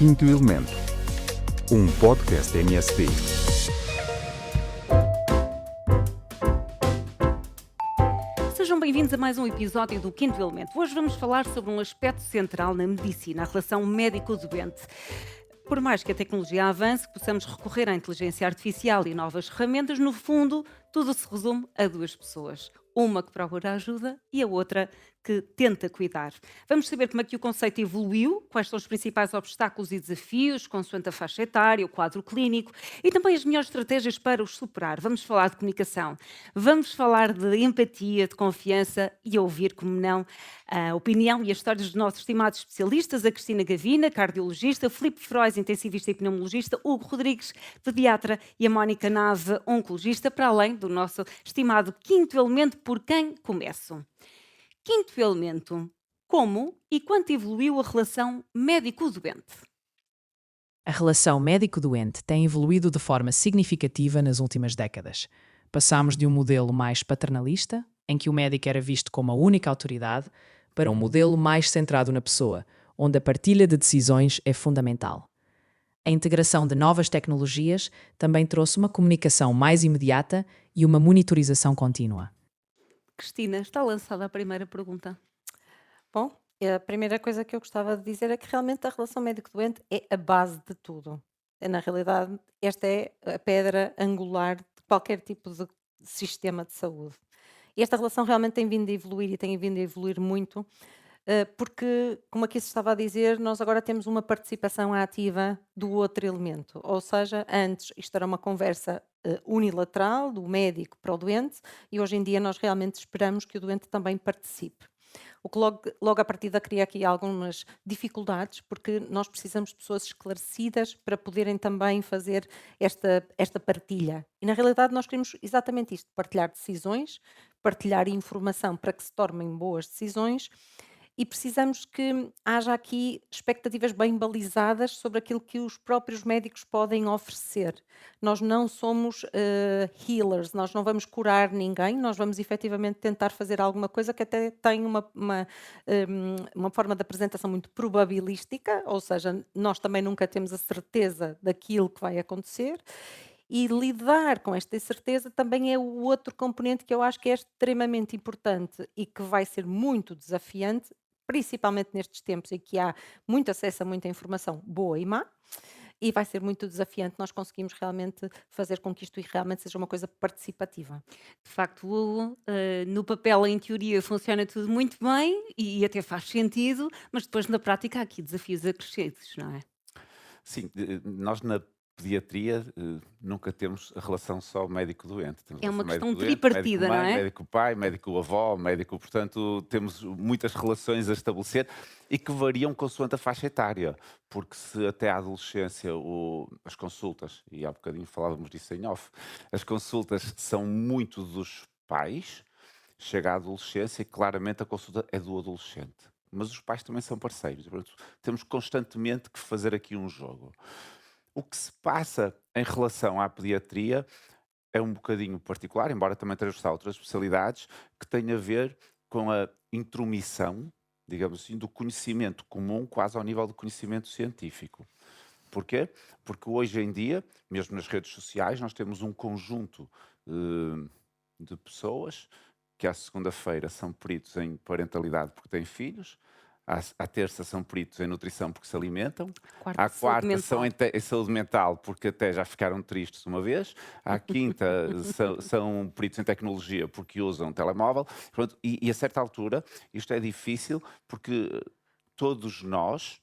Quinto Elemento, um podcast MSP. Sejam bem-vindos a mais um episódio do Quinto Elemento. Hoje vamos falar sobre um aspecto central na medicina, a relação médico-doente. Por mais que a tecnologia avance, que possamos recorrer à inteligência artificial e novas ferramentas, no fundo, tudo se resume a duas pessoas. Uma que procura ajuda e a outra que tenta cuidar. Vamos saber como é que o conceito evoluiu, quais são os principais obstáculos e desafios, consoante a faixa etária, o quadro clínico e também as melhores estratégias para os superar. Vamos falar de comunicação, vamos falar de empatia, de confiança e ouvir, como não, a opinião e as histórias dos nossos estimados especialistas, a Cristina Gavina, cardiologista, Filipe Frois, intensivista e pneumologista, Hugo Rodrigues, pediatra e a Mónica Nave, oncologista, para além do nosso estimado quinto elemento, por quem começo. Quinto elemento, como e quanto evoluiu a relação médico-doente? A relação médico-doente tem evoluído de forma significativa nas últimas décadas. Passámos de um modelo mais paternalista, em que o médico era visto como a única autoridade, para um modelo mais centrado na pessoa, onde a partilha de decisões é fundamental. A integração de novas tecnologias também trouxe uma comunicação mais imediata e uma monitorização contínua. Cristina, está lançada a primeira pergunta. Bom, a primeira coisa que eu gostava de dizer é que realmente a relação médico-doente é a base de tudo. Na realidade, esta é a pedra angular de qualquer tipo de sistema de saúde. E esta relação realmente tem vindo a evoluir e tem vindo a evoluir muito, porque, como aqui se estava a dizer, nós agora temos uma participação ativa do outro elemento. Ou seja, antes isto era uma conversa unilateral do médico para o doente e hoje em dia nós realmente esperamos que o doente também participe. O que logo à partida cria aqui algumas dificuldades, porque nós precisamos de pessoas esclarecidas para poderem também fazer esta partilha. E na realidade nós queremos exatamente isto, partilhar decisões, partilhar informação para que se tomem boas decisões e precisamos que haja aqui expectativas bem balizadas sobre aquilo que os próprios médicos podem oferecer. Nós não somos healers, nós não vamos curar ninguém, nós vamos efetivamente tentar fazer alguma coisa que até tem uma forma de apresentação muito probabilística, ou seja, nós também nunca temos a certeza daquilo que vai acontecer. E lidar com esta incerteza também é o outro componente que eu acho que é extremamente importante e que vai ser muito desafiante, principalmente nestes tempos em que há muito acesso a muita informação boa e má, e vai ser muito desafiante nós conseguimos realmente fazer com que isto realmente seja uma coisa participativa. De facto, no papel, em teoria, funciona tudo muito bem e até faz sentido, mas depois na prática há aqui desafios acrescidos, não é? Sim, nós na pediatria nunca temos a relação só médico-doente. Temos É uma relação questão médico-doente, tripartida, não médico-mãe, é? médico-pai, médico-avó, médico, portanto, temos muitas relações a estabelecer e que variam consoante a faixa etária, porque se até à adolescência as consultas, e há bocadinho falávamos disso em off, as consultas são muito dos pais, chega à adolescência e claramente a consulta é do adolescente. Mas os pais também são parceiros, portanto, temos constantemente que fazer aqui um jogo. O que se passa em relação à pediatria é um bocadinho particular, embora também transversal a outras especialidades, que tem a ver com a intromissão, digamos assim, do conhecimento comum, quase ao nível do conhecimento científico. Porquê? Porque hoje em dia, mesmo nas redes sociais, nós temos um conjunto de pessoas que à segunda-feira são peritos em parentalidade porque têm filhos, à terça são peritos em nutrição porque se alimentam, à quarta são em saúde mental porque até já ficaram tristes uma vez, à quinta são peritos em tecnologia porque usam telemóvel. Pronto, e a certa altura isto é difícil porque todos nós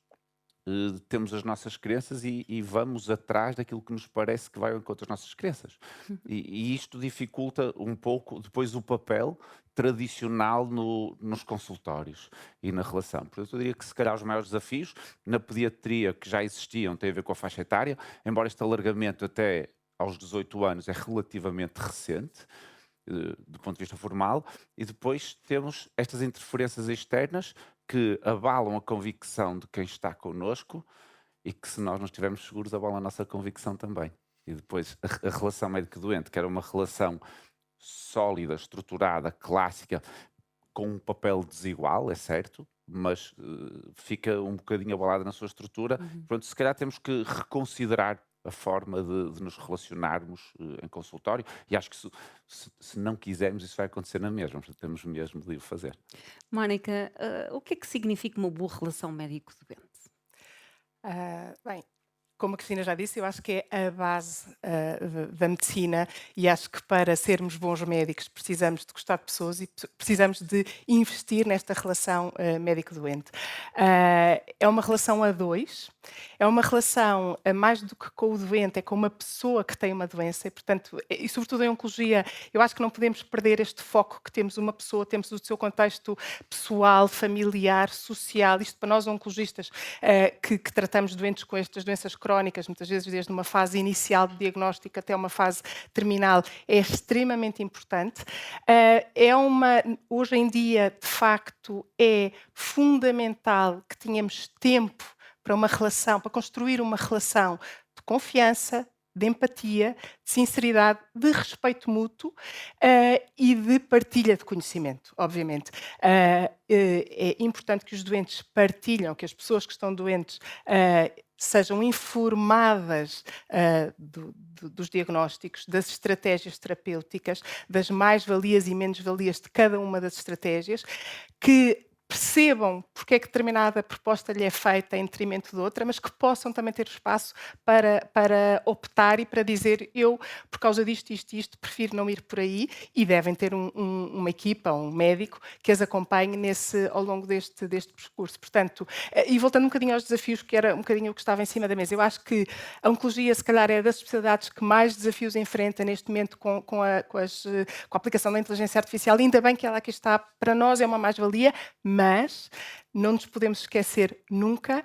temos as nossas crenças e vamos atrás daquilo que nos parece que vai ao encontro das nossas crenças. E isto dificulta um pouco depois o papel tradicional nos consultórios e na relação. Portanto, eu diria que se calhar os maiores desafios na pediatria que já existiam têm a ver com a faixa etária, embora este alargamento até aos 18 anos é relativamente recente, do ponto de vista formal, e depois temos estas interferências externas que abalam a convicção de quem está connosco e que, se nós não estivermos seguros, abalam a nossa convicção também. E depois a relação médico-doente, que era uma relação sólida, estruturada, clássica, com um papel desigual, é certo, mas fica um bocadinho abalada na sua estrutura. Pronto, se calhar temos que reconsiderar a forma de nos relacionarmos em consultório, e acho que se não quisermos, isso vai acontecer na mesma, portanto, temos mesmo de o fazer. Mónica, o que é que significa uma boa relação médico-doente? Bem, como a Cristina já disse, eu acho que é a base da medicina, e acho que para sermos bons médicos precisamos de gostar de pessoas e precisamos de investir nesta relação médico-doente. É uma relação a dois, é uma relação mais do que com o doente, é com uma pessoa que tem uma doença, e portanto, e sobretudo em oncologia, eu acho que não podemos perder este foco que temos uma pessoa, temos o seu contexto pessoal, familiar, social. Isto para nós oncologistas que tratamos doentes com estas doenças crónicas, muitas vezes desde uma fase inicial de diagnóstico até uma fase terminal, é extremamente importante. Hoje em dia, de facto, é fundamental que tenhamos tempo para uma relação, para construir uma relação de confiança, de empatia, de sinceridade, de respeito mútuo e de partilha de conhecimento, obviamente. É importante que os doentes partilham, que as pessoas que estão doentes sejam informadas dos diagnósticos, das estratégias terapêuticas, das mais-valias e menos-valias de cada uma das estratégias, que percebam porque é que determinada proposta lhe é feita em detrimento de outra, mas que possam também ter espaço para optar e para dizer: eu, por causa disto, isto, prefiro não ir por aí, e devem ter uma equipa, um médico, que as acompanhe ao longo deste percurso. Portanto, e voltando um bocadinho aos desafios, que era um bocadinho o que estava em cima da mesa, eu acho que a oncologia, se calhar, é das especialidades que mais desafios enfrenta neste momento com a aplicação da inteligência artificial. Ainda bem que ela aqui está, para nós é uma mais-valia, mas não nos podemos esquecer nunca,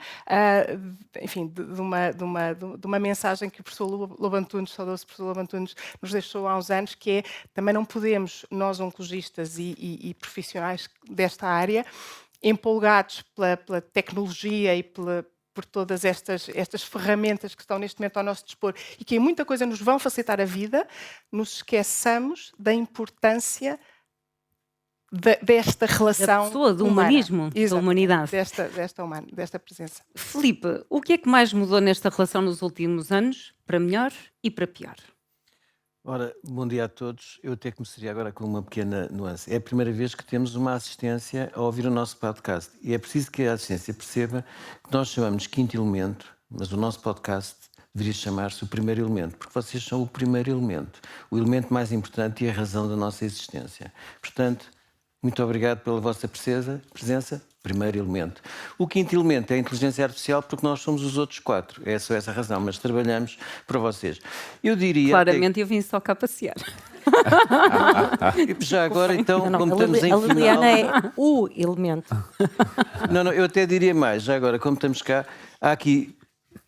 enfim, de uma mensagem que o professor Lobo Antunes, saudoso professor Lobo Antunes, nos deixou há uns anos, que é: também não podemos, nós oncologistas e profissionais desta área, empolgados pela tecnologia e por todas estas ferramentas que estão neste momento ao nosso dispor e que em muita coisa nos vão facilitar a vida, nos esqueçamos da importância desta relação Da pessoa, do humana. humanismo, da humanidade. Desta presença. Filipe, o que é que mais mudou nesta relação nos últimos anos, para melhor e para pior? Ora, bom dia a todos. Eu até começaria agora com uma pequena nuance. É a primeira vez que temos uma assistência a ouvir o nosso podcast. E é preciso que a assistência perceba que nós chamamos quinto elemento, mas o nosso podcast deveria chamar-se o primeiro elemento, porque vocês são o primeiro elemento, o elemento mais importante e a razão da nossa existência. Portanto, muito obrigado pela vossa presença. Primeiro elemento. O quinto elemento é a inteligência artificial, porque nós somos os outros quatro. É só essa razão, mas trabalhamos para vocês. Eu diria... Claramente eu vim só cá passear. Já agora, então, Não, como estamos em a final... Liliana é o elemento. Não, eu até diria mais. Já agora, como estamos cá, há aqui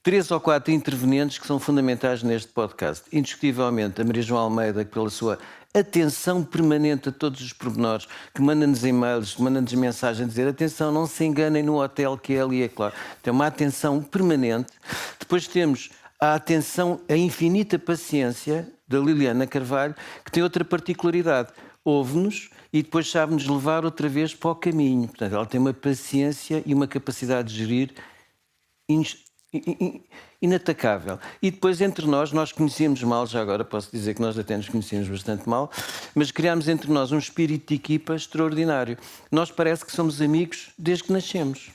3 ou 4 intervenientes que são fundamentais neste podcast. Indiscutivelmente, a Maria João Almeida, pela sua atenção permanente a todos os pormenores, que manda-nos e-mails, manda-nos mensagens a dizer: atenção, não se enganem no hotel que é ali, é claro. Tem uma atenção permanente. Depois temos a atenção, a infinita paciência da Liliana Carvalho, que tem outra particularidade. Ouve-nos e depois sabe-nos levar outra vez para o caminho. Portanto, ela tem uma paciência e uma capacidade de gerir inatacável. E depois, entre nós conhecíamos mal, já agora posso dizer que nós até nos conhecíamos bastante mal, mas criámos entre nós um espírito de equipa extraordinário. Nós parece que somos amigos desde que nascemos.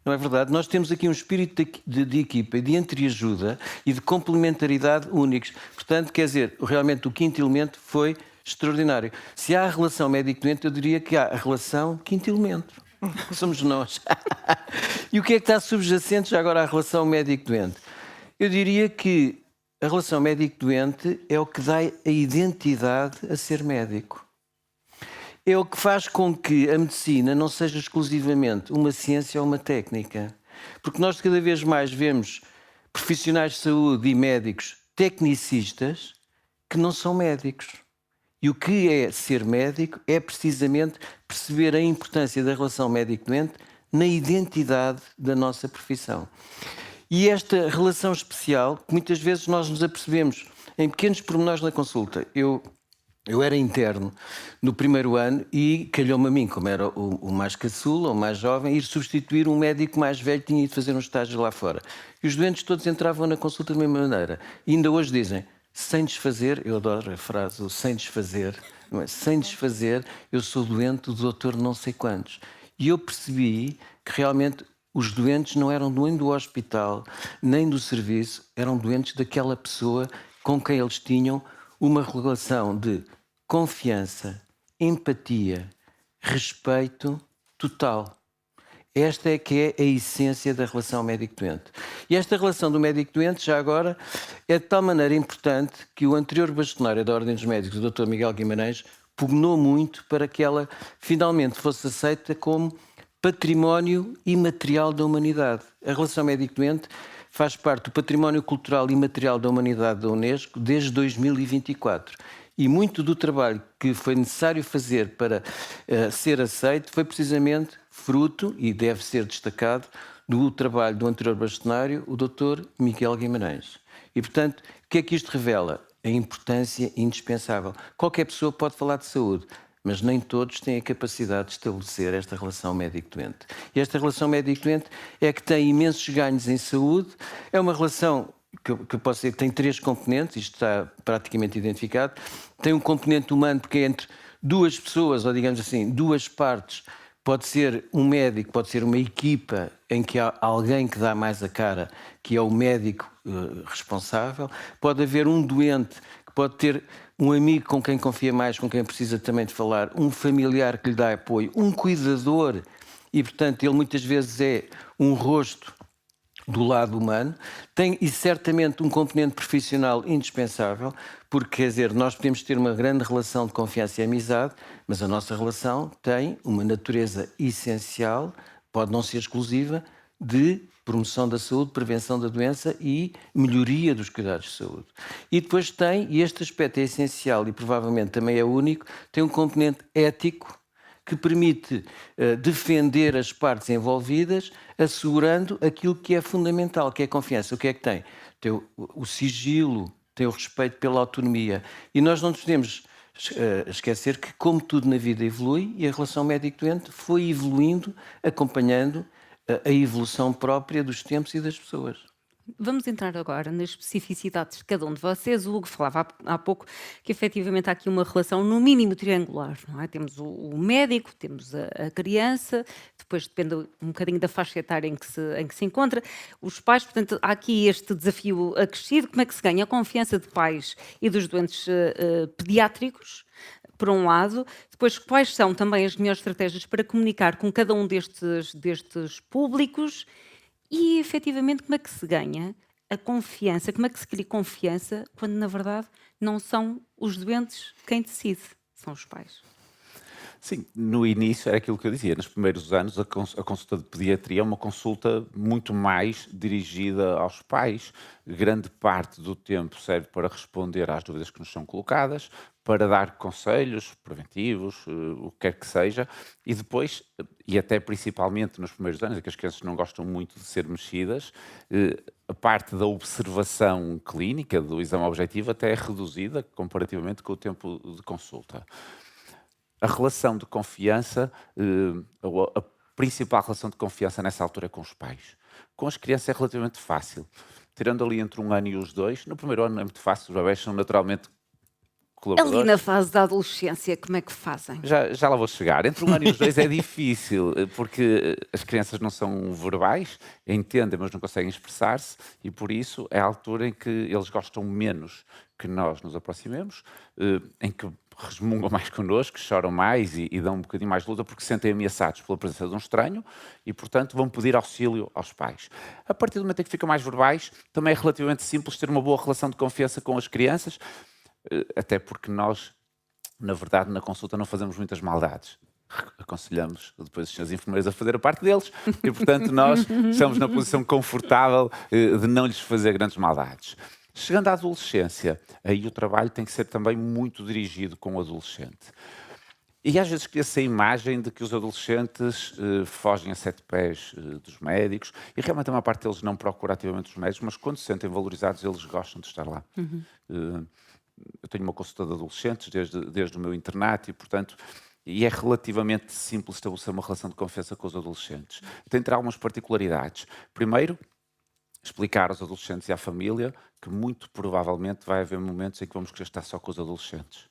Não é verdade? Nós temos aqui um espírito de equipa e de entreajuda e de complementaridade únicos. Portanto, quer dizer, realmente o quinto elemento foi extraordinário. Se há a relação médico-doente, eu diria que há a relação quinto elemento. Somos nós. E o que é que está subjacente já agora à relação médico-doente? Eu diria que a relação médico-doente é o que dá a identidade a ser médico. É o que faz com que a medicina não seja exclusivamente uma ciência ou uma técnica. Porque nós cada vez mais vemos profissionais de saúde e médicos tecnicistas que não são médicos. E o que é ser médico é precisamente perceber a importância da relação médico-doente na identidade da nossa profissão. E esta relação especial, que muitas vezes nós nos apercebemos em pequenos pormenores na consulta. Eu Eu era interno no primeiro ano e calhou-me a mim, como era o mais caçula, o mais jovem, ir substituir um médico mais velho que tinha ido fazer um estágio lá fora. E os doentes todos entravam na consulta da mesma maneira. E ainda hoje dizem, sem desfazer, eu adoro a frase, o sem desfazer, não é? Sem desfazer, eu sou doente, o doutor não sei quantos. E eu percebi que realmente os doentes não eram nem do hospital, nem do serviço, eram doentes daquela pessoa com quem eles tinham uma relação de confiança, empatia, respeito total. Esta é que é a essência da relação médico-doente. E esta relação do médico-doente, já agora, é de tal maneira importante que o anterior bastonário da Ordem dos Médicos, o Dr. Miguel Guimarães, pugnou muito para que ela finalmente fosse aceita como património imaterial da humanidade. A relação médico-doente faz parte do património cultural imaterial da humanidade da Unesco desde 2024. E muito do trabalho que foi necessário fazer para ser aceito foi precisamente fruto, e deve ser destacado, do trabalho do anterior bastonário, o Dr. Miguel Guimarães. E, portanto, o que é que isto revela? A importância indispensável. Qualquer pessoa pode falar de saúde, mas nem todos têm a capacidade de estabelecer esta relação médico-doente. E esta relação médico-doente é que tem imensos ganhos em saúde, é uma relação que posso dizer que tem 3 componentes, isto está praticamente identificado. Tem um componente humano, porque é entre duas pessoas, ou digamos assim, duas partes. Pode ser um médico, pode ser uma equipa em que há alguém que dá mais a cara, que é o médico responsável. Pode haver um doente que pode ter um amigo com quem confia mais, com quem precisa também de falar, um familiar que lhe dá apoio, um cuidador, e portanto ele muitas vezes é um rosto do lado humano, tem e certamente um componente profissional indispensável, porque, quer dizer, nós podemos ter uma grande relação de confiança e amizade, mas a nossa relação tem uma natureza essencial, pode não ser exclusiva, de promoção da saúde, prevenção da doença e melhoria dos cuidados de saúde. E depois tem, e este aspecto é essencial e provavelmente também é único, tem um componente ético, que permite defender as partes envolvidas, assegurando aquilo que é fundamental, que é a confiança. O que é que tem? Tem o sigilo, tem o respeito pela autonomia. E nós não nos podemos esquecer que, como tudo na vida evolui, e a relação médico-doente foi evoluindo, acompanhando a evolução própria dos tempos e das pessoas. Vamos entrar agora nas especificidades de cada um de vocês. O Hugo falava há pouco que efetivamente há aqui uma relação no mínimo triangular, não é? Temos o médico, temos a criança, depois depende um bocadinho da faixa etária em que se encontra, os pais. Portanto, há aqui este desafio acrescido. Como é que se ganha a confiança de pais e dos doentes pediátricos, por um lado? Depois, quais são também as melhores estratégias para comunicar com cada um destes públicos? E, efetivamente, como é que se ganha a confiança? Como é que se cria confiança quando, na verdade, não são os doentes quem decide, são os pais? Sim, no início era aquilo que eu dizia. Nos primeiros anos, a consulta de pediatria é uma consulta muito mais dirigida aos pais. Grande parte do tempo serve para responder às dúvidas que nos são colocadas, para dar conselhos preventivos, o que quer que seja, e depois, e até principalmente nos primeiros anos, em que as crianças não gostam muito de ser mexidas, a parte da observação clínica, do exame objetivo, até é reduzida comparativamente com o tempo de consulta. A relação de confiança, a principal relação de confiança nessa altura é com os pais. Com as crianças é relativamente fácil. Tirando ali entre 1 ano e os 2, no primeiro ano é muito fácil, os bebés são naturalmente colaboradores. Ali na fase da adolescência, como é que fazem? Já lá vou chegar. Entre 1 ano e os 2 é difícil, porque as crianças não são verbais, entendem, mas não conseguem expressar-se, e por isso é a altura em que eles gostam menos que nós nos aproximemos, em que resmungam mais connosco, choram mais e dão um bocadinho mais luta porque se sentem ameaçados pela presença de um estranho e, portanto, vão pedir auxílio aos pais. A partir do momento em que ficam mais verbais, também é relativamente simples ter uma boa relação de confiança com as crianças, até porque nós, na verdade, na consulta não fazemos muitas maldades. Aconselhamos depois os senhores enfermeiros a fazer a parte deles e, portanto, nós estamos na posição confortável de não lhes fazer grandes maldades. Chegando à adolescência, aí o trabalho tem que ser também muito dirigido com o adolescente. E às vezes cria-se a imagem de que os adolescentes fogem a 7 pés dos médicos, e realmente a maior parte deles não procura ativamente os médicos, mas quando se sentem valorizados, eles gostam de estar lá. eu tenho uma consulta de adolescentes desde o meu internato e é relativamente simples estabelecer uma relação de confiança com os adolescentes. Tem de ter algumas particularidades. Primeiro, explicar aos adolescentes e à família que muito provavelmente vai haver momentos em que vamos querer estar só com os adolescentes.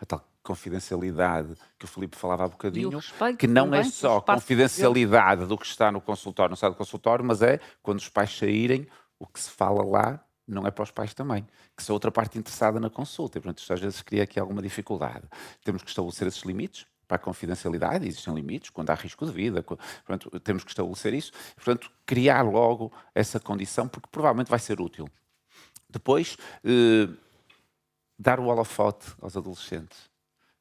A tal confidencialidade que o Filipe falava há bocadinho, respeito que não é também só pelo espaço confidencialidade do que está no consultório, não sai do consultório, mas é quando os pais saírem, o que se fala lá não é para os pais também, que são outra parte interessada na consulta. E, portanto, isto às vezes cria aqui alguma dificuldade. Temos que estabelecer esses limites para a confidencialidade, existem limites, quando há risco de vida, portanto, temos que estabelecer isso, e, portanto, criar logo essa condição, porque provavelmente vai ser útil. Depois, dar o holofote aos adolescentes.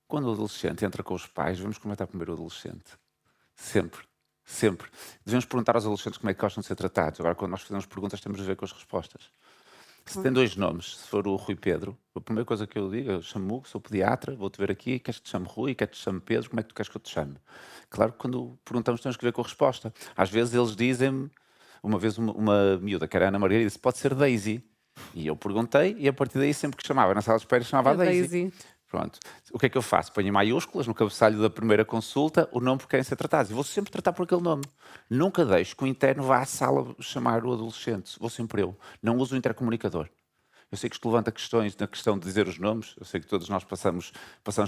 Quando o adolescente entra com os pais, devemos comentar primeiro o adolescente. Sempre. Sempre. Devemos perguntar aos adolescentes como é que gostam de ser tratados. Agora, quando nós fazemos perguntas, temos de ver com as respostas. Se tem 2 nomes, se for o Rui Pedro, a primeira coisa que eu digo, eu chamo-me Hugo, sou pediatra, vou-te ver aqui, queres que te chame Rui, queres que te chame Pedro, como é que tu queres que eu te chame? Claro que quando perguntamos temos que ver com a resposta. Às vezes eles dizem-me, uma vez uma miúda, que era a Ana Margarida, disse, pode ser Daisy. E eu perguntei, e a partir daí sempre que chamava na sala de espera, chamava a Daisy. Pronto. O que é que eu faço? Ponho em maiúsculas no cabeçalho da primeira consulta o nome por quem ser tratado. E vou sempre tratar por aquele nome. Nunca deixo que o interno vá à sala chamar o adolescente. Vou sempre eu. Não uso o intercomunicador. Eu sei que isto levanta questões na questão de dizer os nomes. Eu sei que todos nós passamos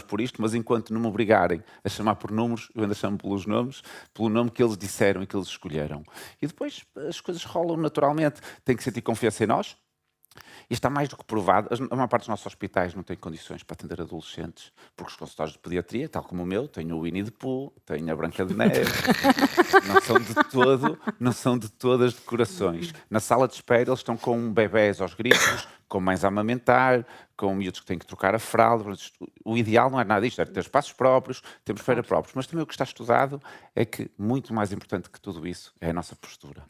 por isto, mas enquanto não me obrigarem a chamar por números, eu ainda chamo pelos nomes, pelo nome que eles disseram e que eles escolheram. E depois as coisas rolam naturalmente. Tem que sentir confiança em nós. E está mais do que provado, a maior parte dos nossos hospitais não tem condições para atender adolescentes, porque os consultórios de pediatria, tal como o meu, tenho o Winnie the Pooh, tenho a Branca de Neve, não são de todas decorações. Na sala de espera eles estão com bebés aos gritos, com mães a amamentar, com miúdos que têm que trocar a fralda. O ideal não é nada disto, é ter espaços próprios, temos espera próprios, mas também o que está estudado é que muito mais importante que tudo isso é a nossa postura.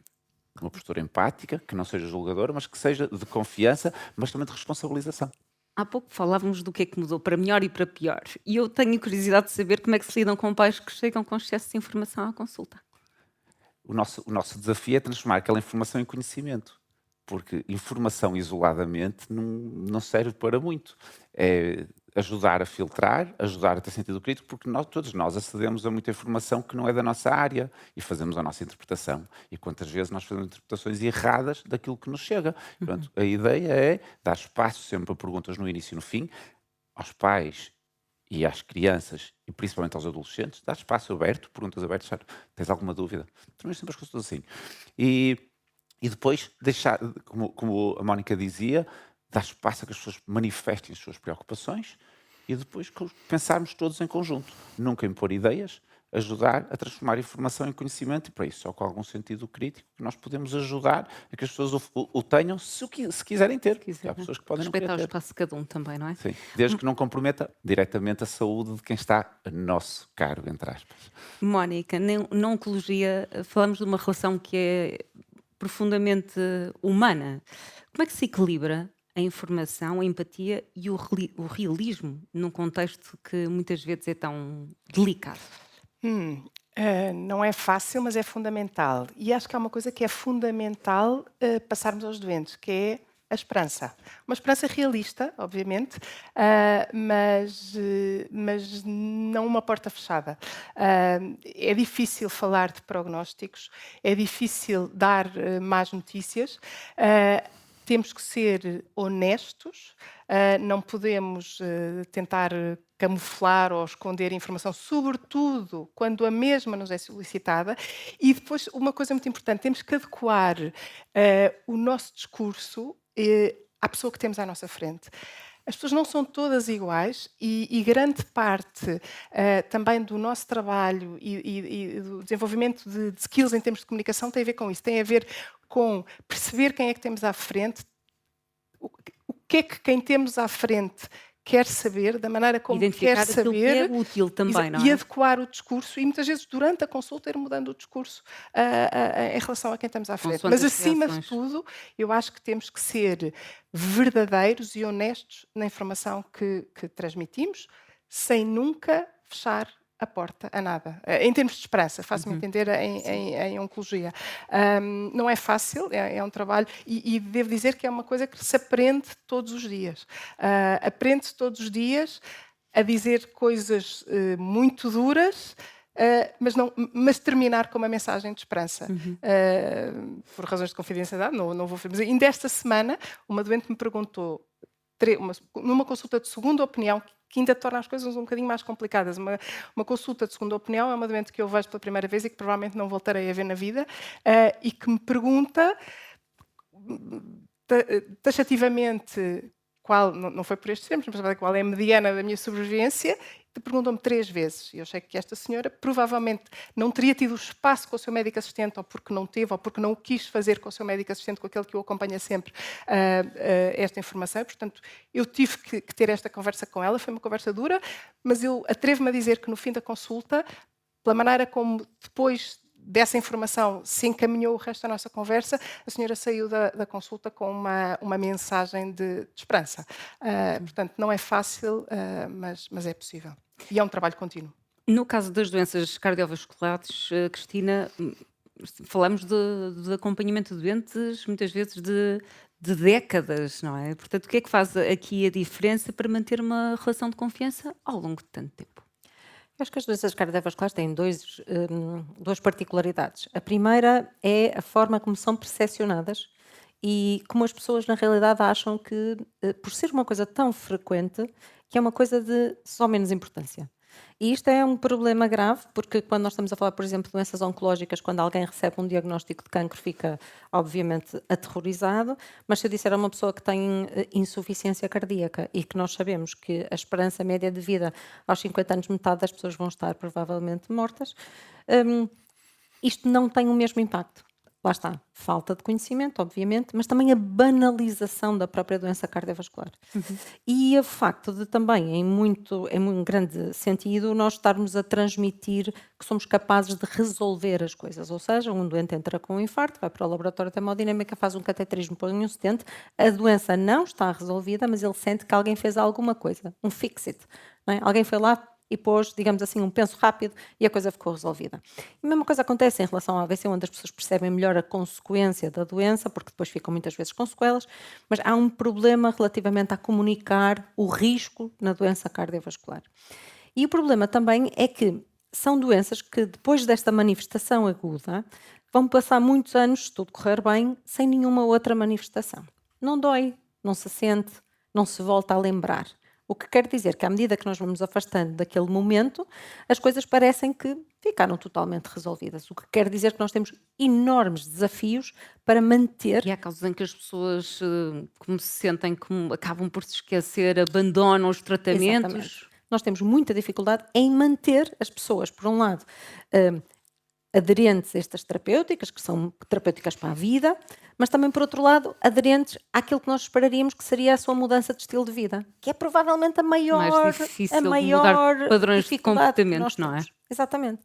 Uma postura empática, que não seja julgadora, mas que seja de confiança, mas também de responsabilização. Há pouco falávamos do que é que mudou para melhor e para pior. E eu tenho curiosidade de saber como é que se lidam com pais que chegam com excesso de informação à consulta. O nosso desafio é transformar aquela informação em conhecimento. Porque informação isoladamente não serve para muito. É ajudar a filtrar, ajudar a ter sentido crítico, porque todos nós acedemos a muita informação que não é da nossa área e fazemos a nossa interpretação. E quantas vezes nós fazemos interpretações erradas daquilo que nos chega. Portanto, a ideia é dar espaço sempre a perguntas no início e no fim, aos pais e às crianças, e principalmente aos adolescentes, dar espaço aberto, perguntas abertas, tens alguma dúvida? Também sempre as coisas assim. E depois deixar, como a Mónica dizia, dar espaço a que as pessoas manifestem as suas preocupações e depois pensarmos todos em conjunto. Nunca impor ideias, ajudar a transformar informação em conhecimento e para isso só com algum sentido crítico que nós podemos ajudar a que as pessoas o tenham se quiserem ter. Há pessoas que podem não querer Respeitar o ter. espaço de cada um também, não é? Sim, desde que não comprometa diretamente a saúde de quem está a nosso cargo, entre aspas. Mónica, na oncologia falamos de uma relação que é profundamente humana. Como é que se equilibra a informação, a empatia e o realismo num contexto que muitas vezes é tão delicado? Não é fácil, mas é fundamental. E acho que há uma coisa que é fundamental passarmos aos doentes, que é a esperança. Uma esperança realista, obviamente, mas não uma porta fechada. É difícil falar de prognósticos, é difícil dar más notícias. Temos que ser honestos, não podemos tentar camuflar ou esconder informação, sobretudo quando a mesma nos é solicitada. E depois, uma coisa muito importante, temos que adequar o nosso discurso à pessoa que temos à nossa frente. As pessoas não são todas iguais e grande parte também do nosso trabalho e do desenvolvimento de skills em termos de comunicação tem a ver com isso, tem a ver com perceber quem é que temos à frente, o que é que quem temos à frente quer saber, da maneira como Identificar quer aquilo que saber, é útil também, não é? e adequar o discurso, e muitas vezes durante a consulta ir mudando o discurso em relação a quem estamos à frente. Consoante Mas as acima de reações. tudo, eu acho que temos que ser verdadeiros e honestos na informação que transmitimos, sem nunca fechar a porta a nada. Em termos de esperança, faço-me entender em oncologia. Não é fácil, é um trabalho, e devo dizer que é uma coisa que se aprende todos os dias. Aprende-se todos os dias a dizer coisas muito duras, mas terminar com uma mensagem de esperança. Por razões de confidencialidade, não vou fazer. Mas ainda esta semana, uma doente me perguntou, numa consulta de segunda opinião, que ainda torna as coisas um bocadinho mais complicadas. Uma consulta de segunda opinião é uma doente que eu vejo pela primeira vez e que provavelmente não voltarei a ver na vida, e que me pergunta taxativamente qual, não foi por estes termos, mas qual é a mediana da minha sobrevivência. Perguntam-me 3 vezes. E eu sei que esta senhora provavelmente não teria tido espaço com o seu médico assistente, ou porque não teve, ou porque não o quis fazer com o seu médico assistente, com aquele que o acompanha sempre, esta informação. Portanto, eu tive que ter esta conversa com ela. Foi uma conversa dura, mas eu atrevo-me a dizer que no fim da consulta, pela maneira como depois dessa informação se encaminhou o resto da nossa conversa, a senhora saiu da consulta com uma mensagem de esperança. Portanto, não é fácil, mas é possível. E é um trabalho contínuo. No caso das doenças cardiovasculares, Cristina, falamos de acompanhamento de doentes, muitas vezes de décadas, não é? Portanto, o que é que faz aqui a diferença para manter uma relação de confiança ao longo de tanto tempo? Eu acho que as doenças cardiovasculares têm duas particularidades. A primeira é a forma como são percepcionadas e como as pessoas, na realidade, acham que, por ser uma coisa tão frequente, que é uma coisa de só menos importância. E isto é um problema grave, porque quando nós estamos a falar, por exemplo, de doenças oncológicas, quando alguém recebe um diagnóstico de cancro, fica, obviamente, aterrorizado, mas se eu disser a uma pessoa que tem insuficiência cardíaca e que nós sabemos que a esperança média de vida aos 50 anos, metade das pessoas vão estar provavelmente mortas, isto não tem o mesmo impacto. Lá está, falta de conhecimento, obviamente, mas também a banalização da própria doença cardiovascular. E o facto de também, em um grande sentido, nós estarmos a transmitir que somos capazes de resolver as coisas. Ou seja, um doente entra com um infarto, vai para o laboratório de hemodinâmica, faz um cateterismo, põe um stent, a doença não está resolvida, mas ele sente que alguém fez alguma coisa, um fix-it. Não é? Alguém foi lá e pôs, digamos assim, um penso rápido e a coisa ficou resolvida. E a mesma coisa acontece em relação ao AVC, onde as pessoas percebem melhor a consequência da doença, porque depois ficam muitas vezes com sequelas, mas há um problema relativamente a comunicar o risco na doença cardiovascular. E o problema também é que são doenças que, depois desta manifestação aguda, vão passar muitos anos, se tudo correr bem, sem nenhuma outra manifestação. Não dói, não se sente, não se volta a lembrar. O que quer dizer que, à medida que nós vamos afastando daquele momento, as coisas parecem que ficaram totalmente resolvidas. O que quer dizer que nós temos enormes desafios para manter. E há casos em que as pessoas, como se sentem, como acabam por se esquecer, abandonam os tratamentos. Exatamente. Nós temos muita dificuldade em manter as pessoas, por um lado, aderentes a estas terapêuticas, que são terapêuticas para a vida, mas também, por outro lado, aderentes àquilo que nós esperaríamos que seria a sua mudança de estilo de vida, que é provavelmente a maior, Mais difícil de mudar padrões de dificuldade que comportamento, nós não é? temos. Exatamente.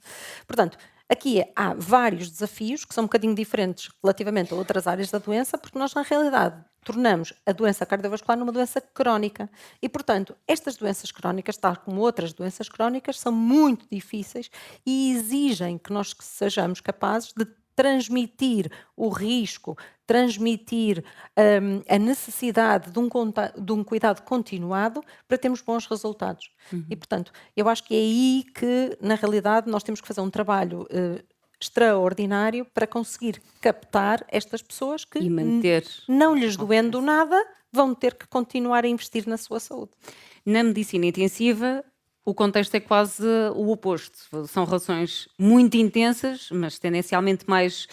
Portanto, aqui há vários desafios que são um bocadinho diferentes relativamente a outras áreas da doença, porque nós, na realidade, tornamos a doença cardiovascular numa doença crónica. E, portanto, estas doenças crónicas, tal como outras doenças crónicas, são muito difíceis e exigem que nós sejamos capazes de transmitir o risco, transmitir a necessidade de um cuidado continuado para termos bons resultados. E, portanto, eu acho que é aí que, na realidade, nós temos que fazer um trabalho extraordinário para conseguir captar estas pessoas que, E manter. não lhes doendo nada, vão ter que continuar a investir na sua saúde. Na medicina intensiva, o contexto é quase o oposto. São relações muito intensas, mas tendencialmente mais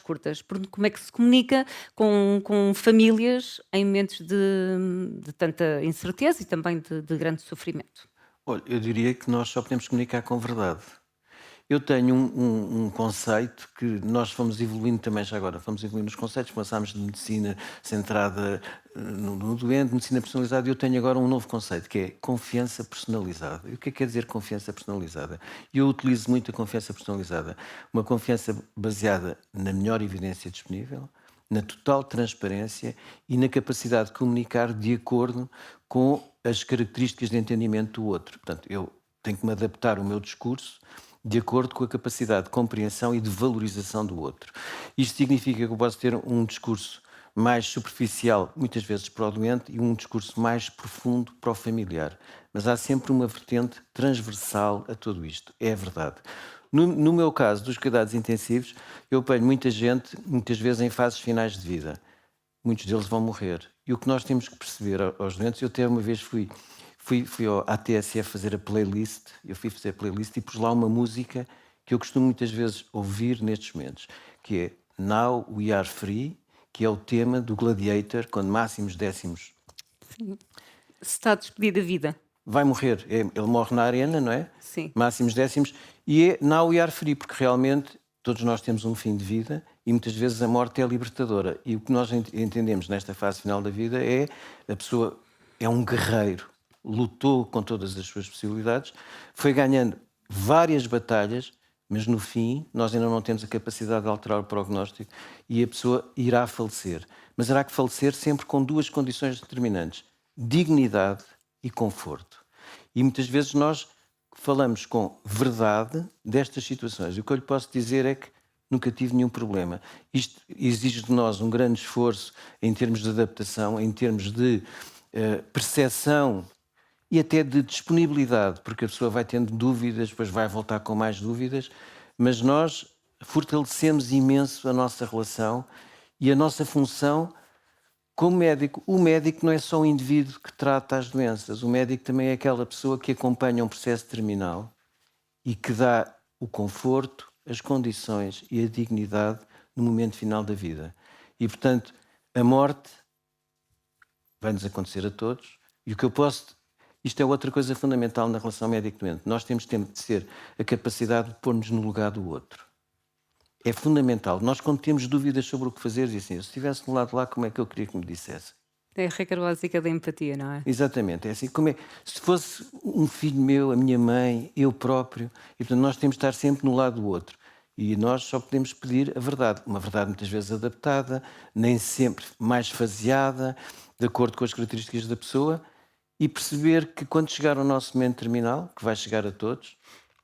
curtas. Como é que se comunica com famílias em momentos de tanta incerteza e também de grande sofrimento? Olha, eu diria que nós só podemos comunicar com verdade. Eu tenho um conceito que nós fomos evoluindo também já agora. Fomos evoluindo nos conceitos, passámos de medicina centrada no doente, medicina personalizada, e eu tenho agora um novo conceito, que é confiança personalizada. E o que é que quer dizer confiança personalizada? Eu utilizo muito a confiança personalizada. Uma confiança baseada na melhor evidência disponível, na total transparência e na capacidade de comunicar de acordo com as características de entendimento do outro. Portanto, eu tenho que me adaptar o meu discurso de acordo com a capacidade de compreensão e de valorização do outro. Isto significa que eu posso ter um discurso mais superficial, muitas vezes para o doente, e um discurso mais profundo para o familiar. Mas há sempre uma vertente transversal a tudo isto, é verdade. No meu caso, dos cuidados intensivos, eu apanho muita gente, muitas vezes em fases finais de vida. Muitos deles vão morrer. E o que nós temos que perceber aos doentes, eu até uma vez fui à TSF fazer a playlist, eu fui fazer a playlist e pus lá uma música que eu costumo muitas vezes ouvir nestes momentos, que é Now We Are Free, que é o tema do Gladiator, quando Máximos Décimos Se está a despedir da vida. vai morrer. Ele morre na arena, não é? Sim. Máximos Décimos. E é Now We Are Free, porque realmente todos nós temos um fim de vida e muitas vezes a morte é libertadora. E o que nós entendemos nesta fase final da vida é a pessoa é um guerreiro, lutou com todas as suas possibilidades, foi ganhando várias batalhas, mas no fim nós ainda não temos a capacidade de alterar o prognóstico e a pessoa irá falecer. Mas terá que falecer sempre com duas condições determinantes: dignidade e conforto. E muitas vezes nós falamos com verdade destas situações. E o que eu lhe posso dizer é que nunca tive nenhum problema. Isto exige de nós um grande esforço em termos de adaptação, em termos de percepção e até de disponibilidade, porque a pessoa vai tendo dúvidas, depois vai voltar com mais dúvidas, mas nós fortalecemos imenso a nossa relação e a nossa função como médico. O médico não é só um indivíduo que trata as doenças, o médico também é aquela pessoa que acompanha um processo terminal e que dá o conforto, as condições e a dignidade no momento final da vida. E, portanto, a morte vai-nos acontecer a todos. E o que eu posso... Isto é outra coisa fundamental na relação médico-doente. Nós temos sempre de ter a capacidade de pôr-nos no lugar do outro. É fundamental. Nós, quando temos dúvidas sobre o que fazer, dizem assim, se estivesse do lado de lá, como é que eu queria que me dissesse? É a regra básica da empatia, não é? Exatamente. É assim, se fosse um filho meu, a minha mãe, eu próprio, e portanto nós temos de estar sempre no lado do outro. E nós só podemos pedir a verdade. Uma verdade muitas vezes adaptada, nem sempre mais faseada, de acordo com as características da pessoa, e perceber que quando chegar ao nosso momento terminal, que vai chegar a todos,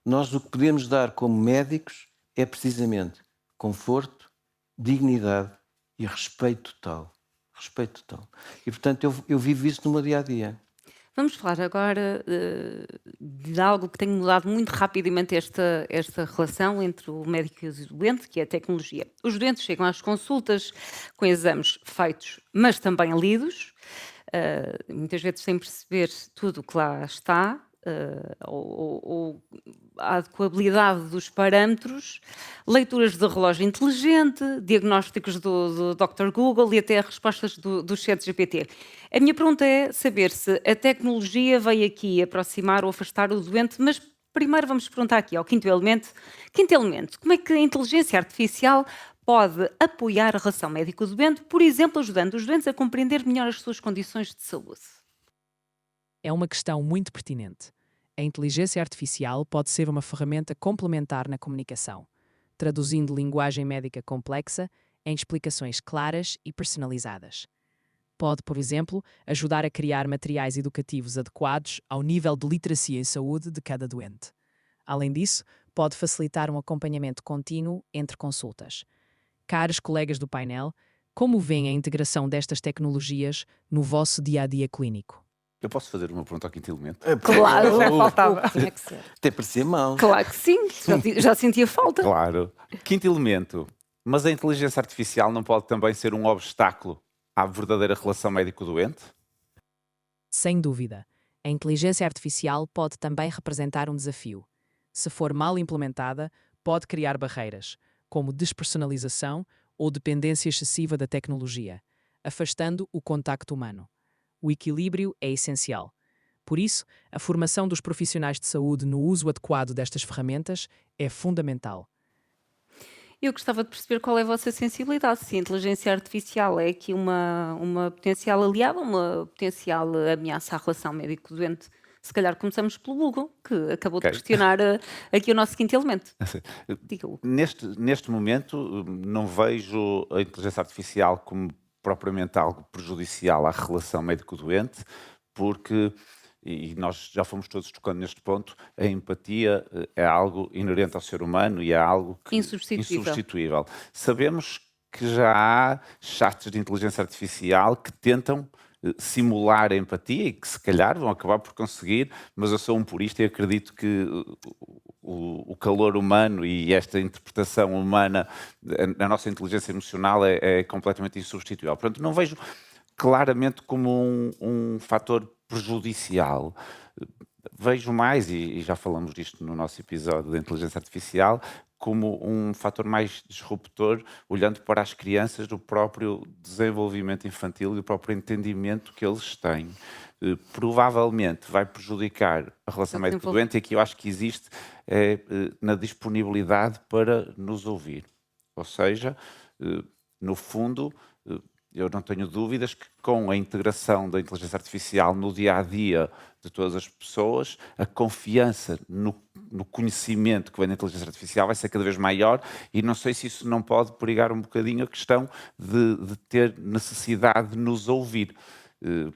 nós o que podemos dar como médicos é precisamente conforto, dignidade e respeito total. Respeito total. E, portanto, eu vivo isso no meu dia-a-dia. Vamos falar agora de algo que tem mudado muito rapidamente esta relação entre o médico e o doente, que é a tecnologia. Os doentes chegam às consultas com exames feitos, mas também lidos, muitas vezes sem perceber tudo o que lá está, ou a adequabilidade dos parâmetros, leituras de relógio inteligente, diagnósticos do Dr. Google e até respostas do ChatGPT. A minha pergunta é saber se a tecnologia veio aqui aproximar ou afastar o doente, mas primeiro vamos perguntar aqui ao quinto elemento. Quinto elemento, como é que a inteligência artificial pode apoiar a relação médico-doente, por exemplo, ajudando os doentes a compreender melhor as suas condições de saúde? É uma questão muito pertinente. A inteligência artificial pode ser uma ferramenta complementar na comunicação, traduzindo linguagem médica complexa em explicações claras e personalizadas. Pode, por exemplo, ajudar a criar materiais educativos adequados ao nível de literacia em saúde de cada doente. Além disso, pode facilitar um acompanhamento contínuo entre consultas. Caros colegas do painel, como veem a integração destas tecnologias no vosso dia-a-dia clínico? Eu posso fazer uma pergunta ao quinto elemento? Claro, já faltava. Tinha que ser. Até parecia mal. Claro que sim, já sentia falta. Claro. Quinto elemento. Mas a inteligência artificial não pode também ser um obstáculo à verdadeira relação médico-doente? Sem dúvida, a inteligência artificial pode também representar um desafio. Se for mal implementada, pode criar barreiras, como despersonalização ou dependência excessiva da tecnologia, afastando o contacto humano. O equilíbrio é essencial. Por isso, a formação dos profissionais de saúde no uso adequado destas ferramentas é fundamental. Eu gostava de perceber qual é a vossa sensibilidade, se a inteligência artificial é aqui uma potencial aliada, uma potencial ameaça à relação médico-doente. Se calhar começamos pelo Google, que acabou de questionar aqui o nosso quinto elemento. Diga, Hugo. Neste momento, não vejo a inteligência artificial como propriamente algo prejudicial à relação médico-doente, porque e nós já fomos todos tocando neste ponto, a empatia é algo inerente ao ser humano e é algo insubstituível. Sabemos que já há chats de inteligência artificial que tentam simular a empatia e que se calhar vão acabar por conseguir, mas eu sou um purista e acredito que o calor humano e esta interpretação humana na nossa inteligência emocional é completamente insubstituível. Portanto, não vejo claramente como um fator prejudicial. Vejo mais, e já falamos disto no nosso episódio da inteligência artificial, como um fator mais disruptor, olhando para as crianças, do próprio desenvolvimento infantil e do próprio entendimento que eles têm. Provavelmente vai prejudicar a relação médico-doente, e aqui eu acho que existe na disponibilidade para nos ouvir. Ou seja, no fundo, eu não tenho dúvidas que com a integração da inteligência artificial no dia-a-dia de todas as pessoas, a confiança no conhecimento que vem da inteligência artificial vai ser cada vez maior, e não sei se isso não pode perigar um bocadinho a questão de ter necessidade de nos ouvir,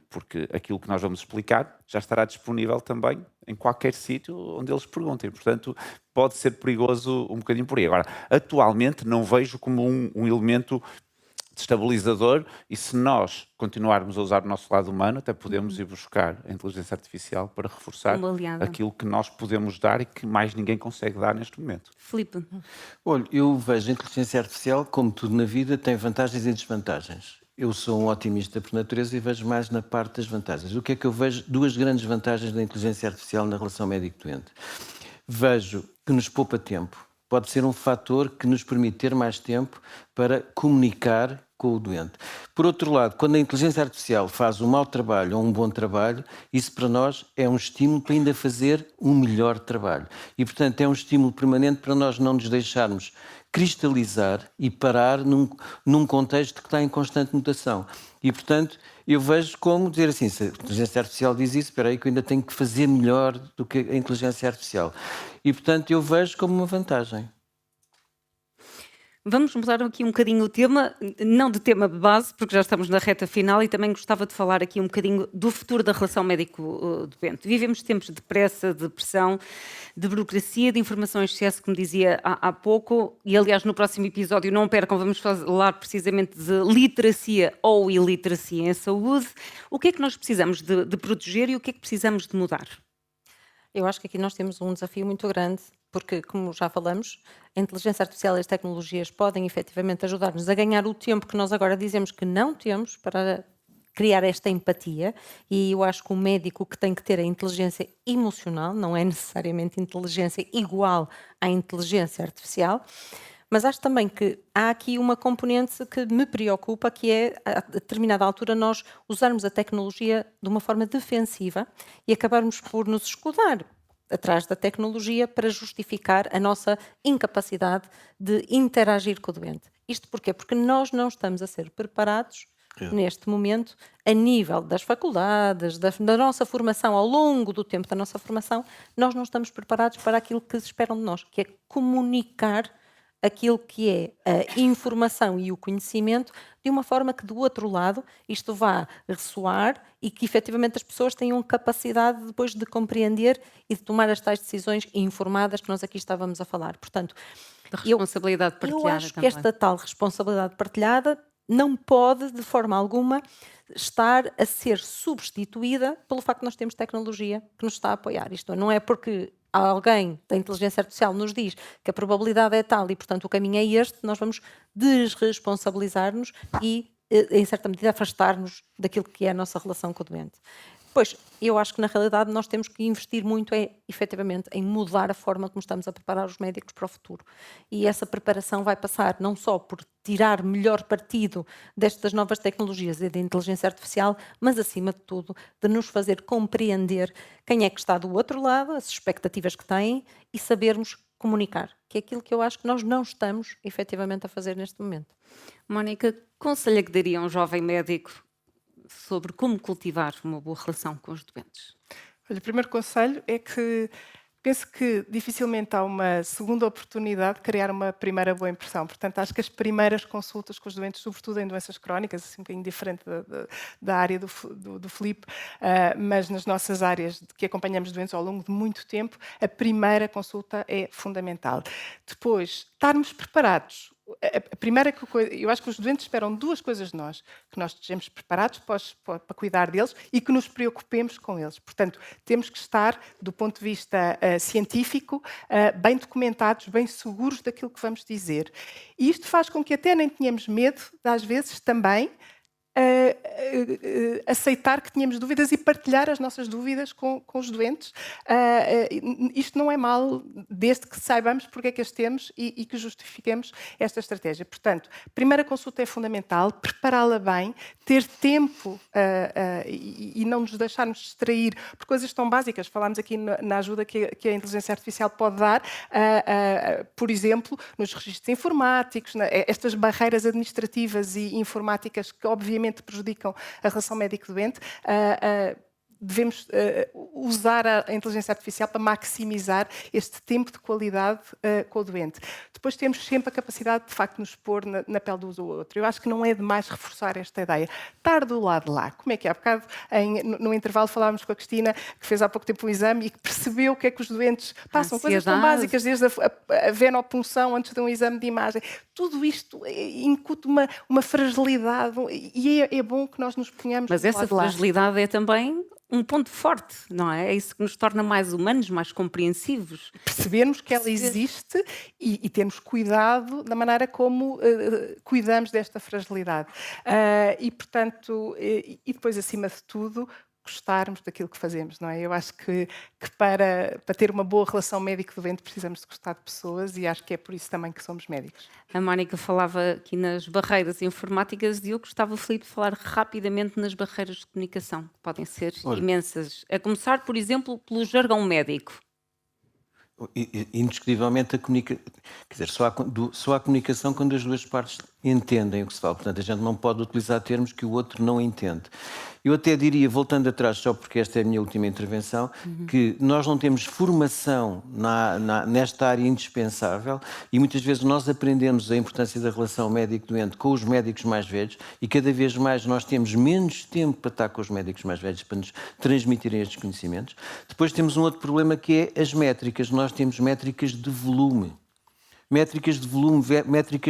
porque aquilo que nós vamos explicar já estará disponível também em qualquer sítio onde eles perguntem. Portanto, pode ser perigoso um bocadinho por aí. Agora, atualmente não vejo como um elemento estabilizador, e se nós continuarmos a usar o nosso lado humano, até podemos ir buscar a inteligência artificial para reforçar aquilo que nós podemos dar e que mais ninguém consegue dar neste momento. Filipe. Olha, eu vejo a inteligência artificial, como tudo na vida, tem vantagens e desvantagens. Eu sou um otimista por natureza e vejo mais na parte das vantagens. O que é que eu vejo? Duas grandes vantagens da inteligência artificial na relação médico-doente. Vejo que nos poupa tempo. Pode ser um fator que nos permite ter mais tempo para comunicar com o doente. Por outro lado, quando a inteligência artificial faz um mau trabalho ou um bom trabalho, isso para nós é um estímulo para ainda fazer um melhor trabalho. E, portanto, é um estímulo permanente para nós não nos deixarmos cristalizar e parar num contexto que está em constante mutação. E, portanto, eu vejo como dizer assim, se a inteligência artificial diz isso, espera aí que eu ainda tenho que fazer melhor do que a inteligência artificial. E, portanto, eu vejo como uma vantagem. Vamos mudar aqui um bocadinho o tema, não de tema de base, porque já estamos na reta final, e também gostava de falar aqui um bocadinho do futuro da relação médico-doente. Vivemos tempos de pressa, de pressão, de burocracia, de informação em excesso, como dizia há pouco, e aliás no próximo episódio, não percam, vamos falar precisamente de literacia ou iliteracia em saúde. O que é que nós precisamos de proteger e o que é que precisamos de mudar? Eu acho que aqui nós temos um desafio muito grande, porque, como já falamos, a inteligência artificial e as tecnologias podem efetivamente ajudar-nos a ganhar o tempo que nós agora dizemos que não temos para criar esta empatia, e eu acho que o médico que tem que ter a inteligência emocional, não é necessariamente inteligência igual à inteligência artificial, mas acho também que há aqui uma componente que me preocupa, que é, a determinada altura, nós usarmos a tecnologia de uma forma defensiva e acabarmos por nos escudar atrás da tecnologia para justificar a nossa incapacidade de interagir com o doente. Isto porquê? Porque nós não estamos a ser preparados neste momento, a nível das faculdades, da nossa formação, ao longo do tempo da nossa formação, nós não estamos preparados para aquilo que se esperam de nós, que é comunicar aquilo que é a informação e o conhecimento de uma forma que, do outro lado, isto vá ressoar e que efetivamente as pessoas tenham capacidade depois de compreender e de tomar as tais decisões informadas que nós aqui estávamos a falar. Portanto, da responsabilidade partilhada. Eu acho também. que esta tal responsabilidade partilhada não pode, de forma alguma, estar a ser substituída pelo facto de nós termos tecnologia que nos está a apoiar. Isto não é porque alguém da inteligência artificial nos diz que a probabilidade é tal e, portanto, o caminho é este, nós vamos desresponsabilizar-nos e, em certa medida, afastar-nos daquilo que é a nossa relação com o doente. Pois, eu acho que na realidade nós temos que investir muito efetivamente em mudar a forma como estamos a preparar os médicos para o futuro. E essa preparação vai passar não só por tirar melhor partido destas novas tecnologias e da inteligência artificial, mas acima de tudo de nos fazer compreender quem é que está do outro lado, as expectativas que têm e sabermos comunicar, que é aquilo que eu acho que nós não estamos efetivamente a fazer neste momento. Mónica, que conselho é que daria a um jovem médico sobre como cultivar uma boa relação com os doentes? Olha, o primeiro conselho é que Penso que dificilmente há uma segunda oportunidade de criar uma primeira boa impressão. Portanto, acho que as primeiras consultas com os doentes, sobretudo em doenças crónicas, assim um bocadinho diferente da área do Filipe, mas nas nossas áreas que acompanhamos doentes ao longo de muito tempo, a primeira consulta é fundamental. Depois, estarmos preparados. A primeira coisa, eu acho que os doentes esperam duas coisas de nós: que nós estejamos preparados para cuidar deles e que nos preocupemos com eles. Portanto, temos que estar, do ponto de vista científico, bem documentados, bem seguros daquilo que vamos dizer. E isto faz com que até nem tenhamos medo, às vezes, também, aceitar que tínhamos dúvidas e partilhar as nossas dúvidas com os doentes. Isto não é mal, desde que saibamos porque é que as temos e que justifiquemos esta estratégia. Portanto, a primeira consulta é fundamental, prepará-la bem, ter tempo e não nos deixarmos distrair por coisas tão básicas. Falámos aqui na ajuda que a inteligência artificial pode dar, por exemplo, nos registros informáticos, estas barreiras administrativas e informáticas que, obviamente, prejudicam a relação médico-doente. Devemos usar a inteligência artificial para maximizar este tempo de qualidade com o doente. Depois temos sempre a capacidade de facto, nos pôr na pele do outro. Eu acho que não é demais reforçar esta ideia. Estar do lado de lá. Como é que é? Há bocado, no intervalo, falávamos com a Cristina, que fez há pouco tempo um exame e que percebeu o que é que os doentes passam. Coisas tão básicas, desde a venopunção antes de um exame de imagem. Tudo isto incute uma fragilidade e é bom que nós nos ponhamos Mas do essa lado de lá. fragilidade é também um ponto forte, não é? É isso que nos torna mais humanos, mais compreensivos. Percebermos que ela existe e termos cuidado da maneira como cuidamos desta fragilidade. E, portanto, e depois, acima de tudo, gostarmos daquilo que fazemos, não é? Eu acho que para ter uma boa relação médico-doente precisamos de gostar de pessoas e acho que é por isso também que somos médicos. A Mónica falava aqui nas barreiras informáticas e eu gostava, Filipe, de falar rapidamente nas barreiras de comunicação, que podem ser imensas. A começar, por exemplo, pelo jargão médico. Indiscutivelmente quer dizer, só há comunicação quando as duas partes entendem o que se fala. Portanto, a gente não pode utilizar termos que o outro não entende. Eu até diria, voltando atrás, só porque esta é a minha última intervenção, que nós não temos formação nesta área indispensável e muitas vezes nós aprendemos a importância da relação médico-doente com os médicos mais velhos e cada vez mais nós temos menos tempo para estar com os médicos mais velhos para nos transmitirem estes conhecimentos. Depois temos um outro problema que é as métricas. Nós temos métricas de volume. Métricas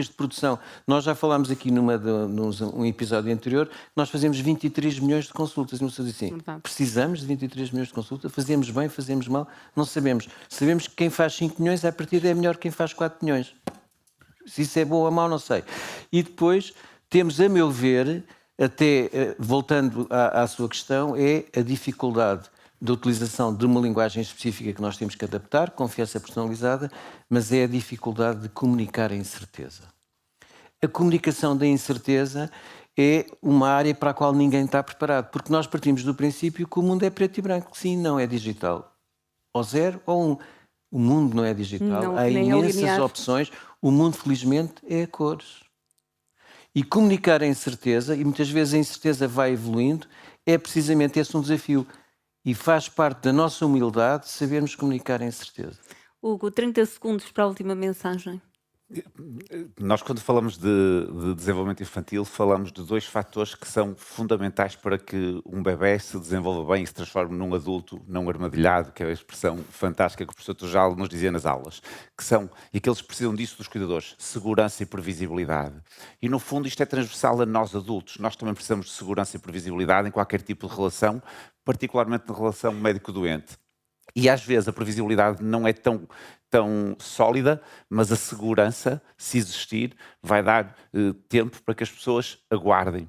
de produção. Nós já falámos aqui num episódio anterior, nós fazemos 23 milhões de consultas. Não sei assim, precisamos de 23 milhões de consultas? Fazemos bem, fazemos mal? Não sabemos. Sabemos que quem faz 5 milhões, à partida é melhor que quem faz 4 milhões. Se isso é bom ou mau, não sei. E depois temos, a meu ver, até voltando à sua questão, é a dificuldade da utilização de uma linguagem específica que nós temos que adaptar, confiança personalizada, mas é a dificuldade de comunicar a incerteza. A comunicação da incerteza é uma área para a qual ninguém está preparado, porque nós partimos do princípio que o mundo é preto e branco. Sim, não é digital. Ou 0 ou 1. O mundo não é digital. Não, há imensas opções. O mundo, felizmente, é a cores. E comunicar a incerteza, e muitas vezes a incerteza vai evoluindo, é precisamente esse um desafio. E faz parte da nossa humildade sabermos comunicar a incerteza. Hugo, 30 segundos para a última mensagem. Nós, quando falamos de desenvolvimento infantil, falamos de 2 fatores que são fundamentais para que um bebê se desenvolva bem e se transforme num adulto não armadilhado, que é a expressão fantástica que o professor Tujal nos dizia nas aulas, e que eles precisam disso dos cuidadores, segurança e previsibilidade. E, no fundo, isto é transversal a nós adultos. Nós também precisamos de segurança e previsibilidade em qualquer tipo de relação, particularmente na relação médico-doente. E às vezes a previsibilidade não é tão sólida, mas a segurança, se existir, vai dar tempo para que as pessoas aguardem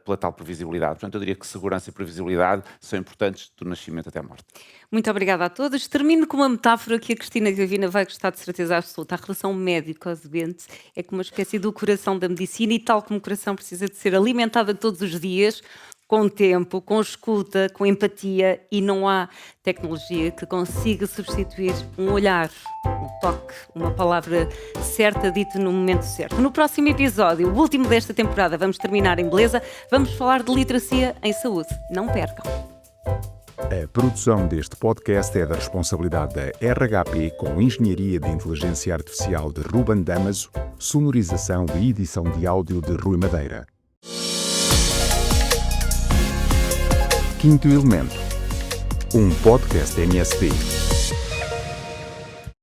pela tal previsibilidade. Portanto, eu diria que segurança e previsibilidade são importantes do nascimento até a morte. Muito obrigada a todos. Termino com uma metáfora que a Cristina Gavina vai gostar de certeza absoluta. A relação médico-doente é como uma espécie do coração da medicina e, tal como o coração precisa de ser alimentada todos os dias, com tempo, com escuta, com empatia, e não há tecnologia que consiga substituir um olhar, um toque, uma palavra certa dita no momento certo. No próximo episódio, o último desta temporada, vamos terminar em beleza, vamos falar de literacia em saúde. Não percam! A produção deste podcast é da responsabilidade da RHP, com Engenharia de Inteligência Artificial de Ruben Damaso, sonorização e edição de áudio de Rui Madeira. Quinto Elemento, um podcast MSP.